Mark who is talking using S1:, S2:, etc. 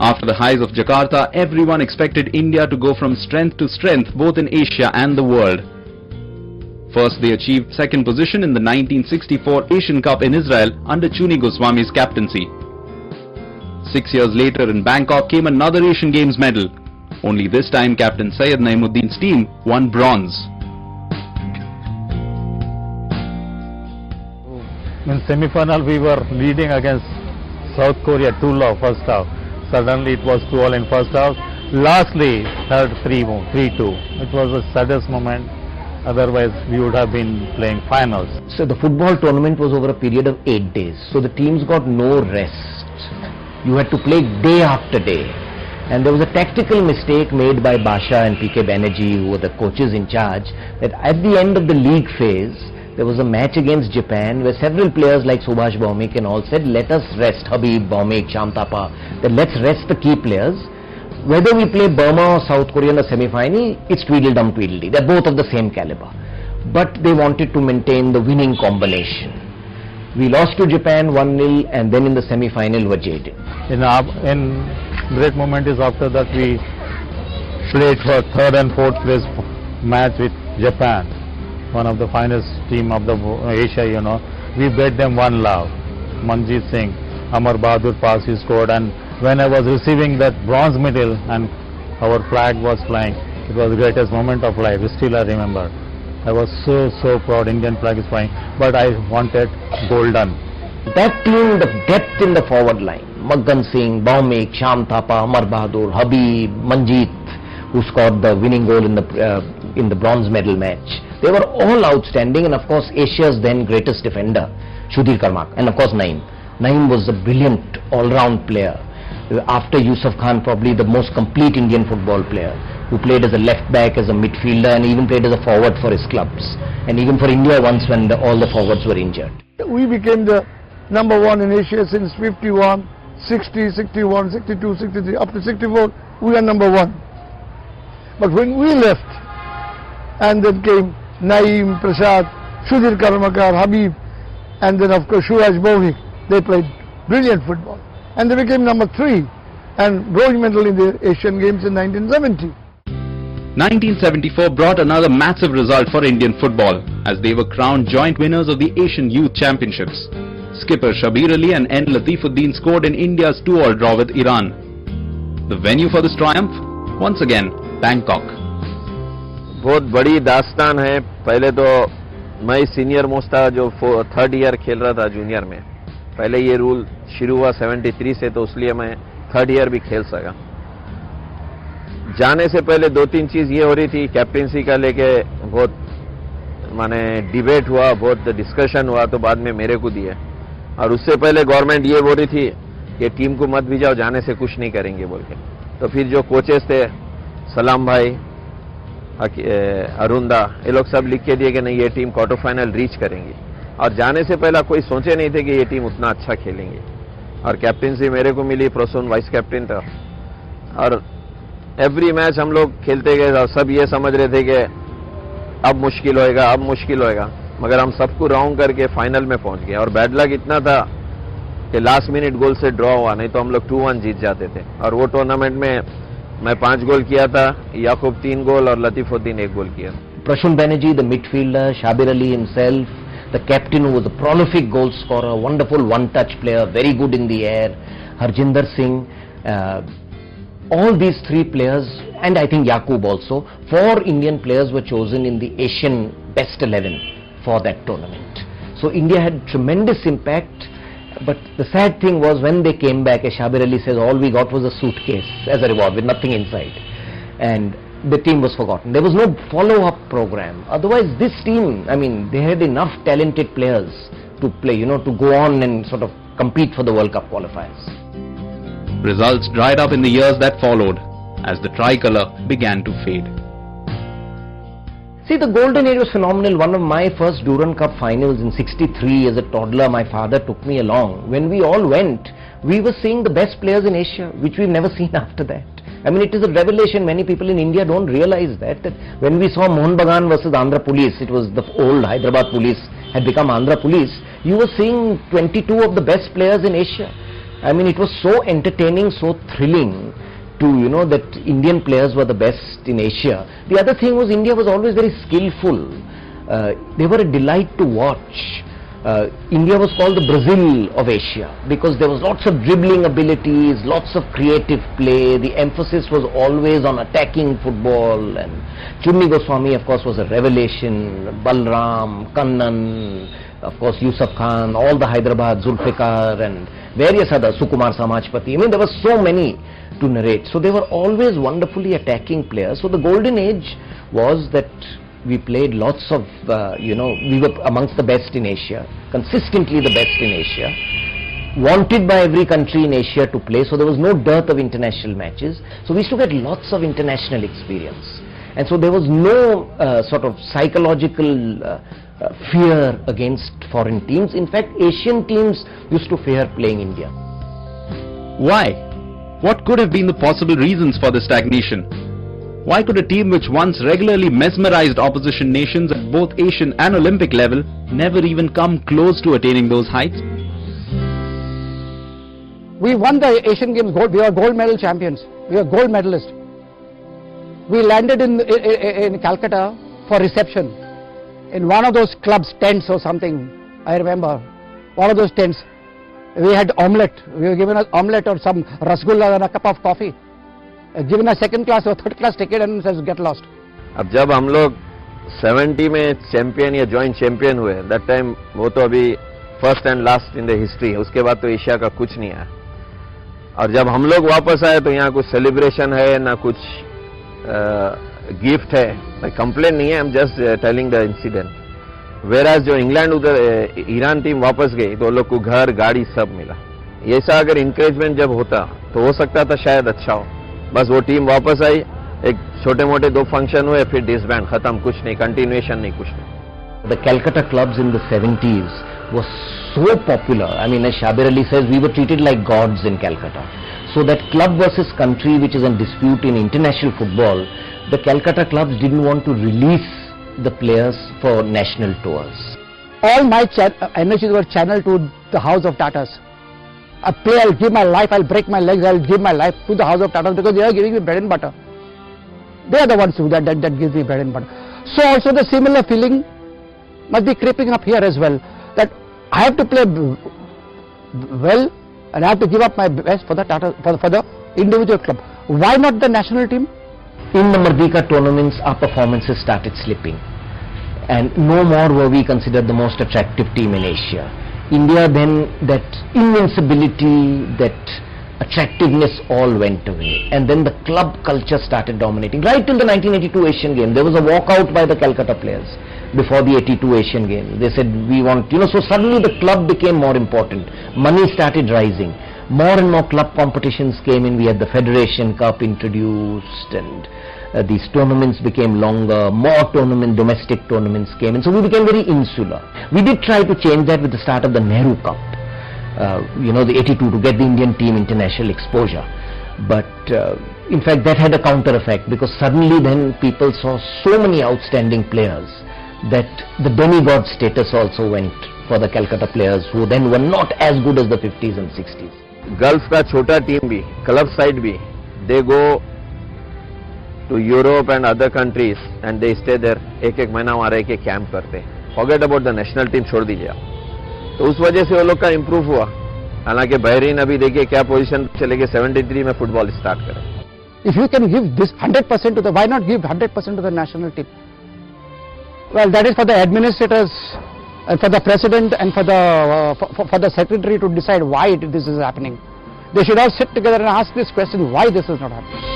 S1: After the highs of Jakarta, everyone expected India to go from strength to strength both in Asia and the world. First, they achieved second position in the 1964 Asian Cup in Israel under Chuni Goswami's captaincy. 6 years later in Bangkok came another Asian Games medal. Only this time Captain Syed Naimuddin's team won bronze.
S2: In semi-final we were leading against South Korea 2-0 first half. Suddenly it was 2-all in first half. Lastly, third 3-2. It was the saddest moment. Otherwise, we would have been playing finals.
S3: So the football tournament was over a period of 8 days. So the teams got no rest. You had to play day after day. And there was a tactical mistake made by Basha and PK Banerjee, who were the coaches in charge, that at the end of the league phase, there was a match against Japan where several players like Subhash Bhaumik and all said, let us rest, Habib, Bhaumik, Shyam Thapa, that let's rest the key players. Whether we play Burma or South Korea in the semi-final, it's Tweedledum Tweedledee. They're both of the same caliber. But they wanted to maintain the winning combination. We lost to Japan 1-0 and then in the semi-final were jaded.
S2: In great moment is after that we played for third and fourth place match with Japan. One of the finest team of the Asia, you know. We beat them 1-0. Manjeet Singh, Amar Bahadur pass he scored, and when I was receiving that bronze medal and our flag was flying, it was the greatest moment of life. Still I remember. I was so proud. Indian flag is flying, but I wanted golden.
S3: That team, the depth in the forward line, Maggan Singh, Bhaumik, Shyam Thapa, Amar Bahadur, Habib, Manjeet, who scored the winning goal in the bronze medal match. They were all outstanding, and of course Asia's then greatest defender, Sudhir Karmak, and of course Naeem. Naeem was a brilliant all-round player. After Yusuf Khan, probably the most complete Indian football player, who played as a left back, as a midfielder, and even played as a forward for his clubs. And even for India once when all the forwards were injured.
S4: We became the number one in Asia since 51, 60, 61, 62, 63, up to 64, we are number one. But when we left, and then came Naeem, Prasad, Sudhir Karmakar, Habib, and then of course Subhash Bhaumik, they played brilliant football. And they became number 3 and bronze medal in the Asian Games in 1970.
S1: 1974 brought another massive result for Indian football as they were crowned joint winners of the Asian Youth Championships. Skipper Shabir Ali and N. Latifuddin scored in India's 2-all draw with Iran. The venue for this triumph? Once again, Bangkok.
S5: बहुत बड़ी दास्तान है. पहले तो मैं senior most था जो third year खेल रहा था जूनियर में. पहले ये रूल शुरू हुआ 73 से, तो इसलिए मैं थर्ड ईयर भी खेल सका. जाने से पहले 2-3 चीज ये हो रही थी. कैप्टेंसी का लेके बहुत माने डिबेट हुआ, बहुत डिस्कशन हुआ, तो बाद में मेरे को दिए. और उससे पहले गवर्नमेंट ये बोल रही थी कि टीम को मत भेजाओ, जाने से कुछ नहीं करेंगे बोल के. तो फिर जो कोचेस थे, सलाम भाई, अरुंदा, ये लोग सब लिख के दिए कि नहीं, ये टीम क्वार्टर फाइनल रीच करेंगी. और जाने से पहले कोई सोचे नहीं थे कि ये टीम उतना अच्छा खेलेंगे. और कैप्टेंसी मेरे को मिली, प्रोसून वाइस कैप्टन था. और एवरी मैच हम लोग खेलते गए और सब ये समझ रहे थे कि अब मुश्किल होएगा, अब मुश्किल होएगा. मगर हम सबको राउंड करके फाइनल में पहुंच गए. और बैड लक इतना था कि लास्ट मिनट गोल से ड्रॉ हुआ, नहीं तो हम लोग 2-1 जीत जाते थे. और वो टूर्नामेंट में मैं 5 गोल किया था, याकूब 3 गोल और लतीफुद्दीन 1 गोल किया.
S3: Prashant Banerjee, the midfielder, Shabir Ali himself, the captain who was a prolific goal scorer, wonderful one-touch player, very good in the air, Harjinder Singh, all these 3 players, and I think Yaqub also, 4 Indian players were chosen in the Asian Best 11 for that tournament. So India had tremendous impact. But the sad thing was when they came back, as Shabir Ali says, all we got was a suitcase as a reward with nothing inside. And the team was forgotten. There was no follow-up program. Otherwise, this team, I mean, they had enough talented players to play, to go on and sort of compete for the World Cup qualifiers.
S1: Results dried up in the years that followed as the tricolour began to fade.
S3: See, the golden age was phenomenal. One of my first Durand Cup finals in 63 as a toddler, my father took me along. When we all went, we were seeing the best players in Asia, which we've never seen after that. I mean, it is a revelation. Many people in India don't realize that when we saw Mohun Bagan versus Andhra Police, it was the old Hyderabad Police had become Andhra Police, you were seeing 22 of the best players in Asia. I mean, it was so entertaining, so thrilling to, you know, that Indian players were the best in Asia. The other thing was India was always very skillful. They were a delight to watch. India was called the Brazil of Asia because there was lots of dribbling abilities, lots of creative play. The emphasis was always on attacking football, and Chunni Goswami, of course, was a revelation. Balram, Kannan, of course, Yusuf Khan, all the Hyderabad, Zulfikar, and various others, Sukumar Samajpati. I mean, there were so many to narrate. So they were always wonderfully attacking players. So the golden age was that we played lots of, we were amongst the best in Asia, consistently the best in Asia, wanted by every country in Asia to play, so there was no dearth of international matches. So we used to get lots of international experience. And so there was no sort of psychological fear against foreign teams. In fact, Asian teams used to fear playing India.
S1: Why? What could have been the possible reasons for the stagnation? Why could a team which once regularly mesmerized opposition nations at both Asian and Olympic level never even come close to attaining those heights?
S6: We won the Asian Games gold. We were gold medal champions. We were gold medalists. We landed in Calcutta for reception in one of those clubs, tents or something. I remember one of those tents. We had omelette. We were given an omelette or some rasgulla and a cup of coffee. Given a second class or third class ticket and says get lost.
S5: अब जब हम लोग 70 में champion या joint champion हुए, that time वो तो अभी first and last in the history है, उसके बाद तो एशिया का कुछ नहीं आया. और जब हम लोग वापस आए तो यहाँ कुछ सेलिब्रेशन है ना कुछ गिफ्ट है. कंप्लेन नहीं है, I am just telling the incident. वेराज जो इंग्लैंड उधर ईरान टीम वापस गई तो लोग को घर गाड़ी सब मिला. ऐसा अगर इंकरेजमेंट जब होता तो हो सकता था शायद अच्छा हो. बस वो टीम वापस आई, एक छोटे मोटे 2 फंक्शन हुए, फिर डिसबैंड, खत्म, कुछ नहीं, कंटिन्यूएशन नहीं, कुछ नहीं.
S3: The Calcutta clubs in the 70s were so popular. I mean, as Shabir Ali says, we were treated like gods in Calcutta. So that club versus country, which is a dispute in international football, the Calcutta clubs didn't want to release the players for national tours.
S6: All my energies were channeled to the house of Tatas. I play, I'll give my life, I'll break my legs, I'll give my life to the house of Tatas because they are giving me bread and butter. They are the ones who that gives me bread and butter. So also the similar feeling must be creeping up here as well, that I have to play well and I have to give up my best for the Tata, for the individual club. Why not the national team?
S3: In the Mardika tournaments, our performances started slipping, and no more were we considered the most attractive team in Asia. India then, that invincibility, that attractiveness all went away, and then the club culture started dominating. Right till the 1982 Asian Games, there was a walkout by the Calcutta players before the 82 Asian Games. They said, we want, so suddenly the club became more important. Money started rising. More and more club competitions came in. We had the Federation Cup introduced, and these tournaments became longer. More domestic tournaments came in. So we became very insular. We did try to change that with the start of the Nehru Cup, the 82, to get the Indian team international exposure. But in fact, that had a counter effect, because suddenly then people saw so many outstanding players that the demigod status also went for the Calcutta players, who then were not as good as the 50s and 60s.
S5: Gulf का छोटा team भी, club side भी, they go to Europe and other countries and they stay there. एक महीना वहाँ रह के camp करते. Forget about the national team, छोड़ दीजिए. तो उस वजह से वो लोग का इम्प्रूव हुआ. हालांकि बहरीन अभी देखिए क्या पोजीशन चले गए, 73 में फुटबॉल स्टार्ट करें.
S6: If you can give this 100% to the, why not give 100% to the national team? Well, that is for the administrators and for the president and for the secretary to decide why this is happening. They should all sit together and ask this question, why this is not happening.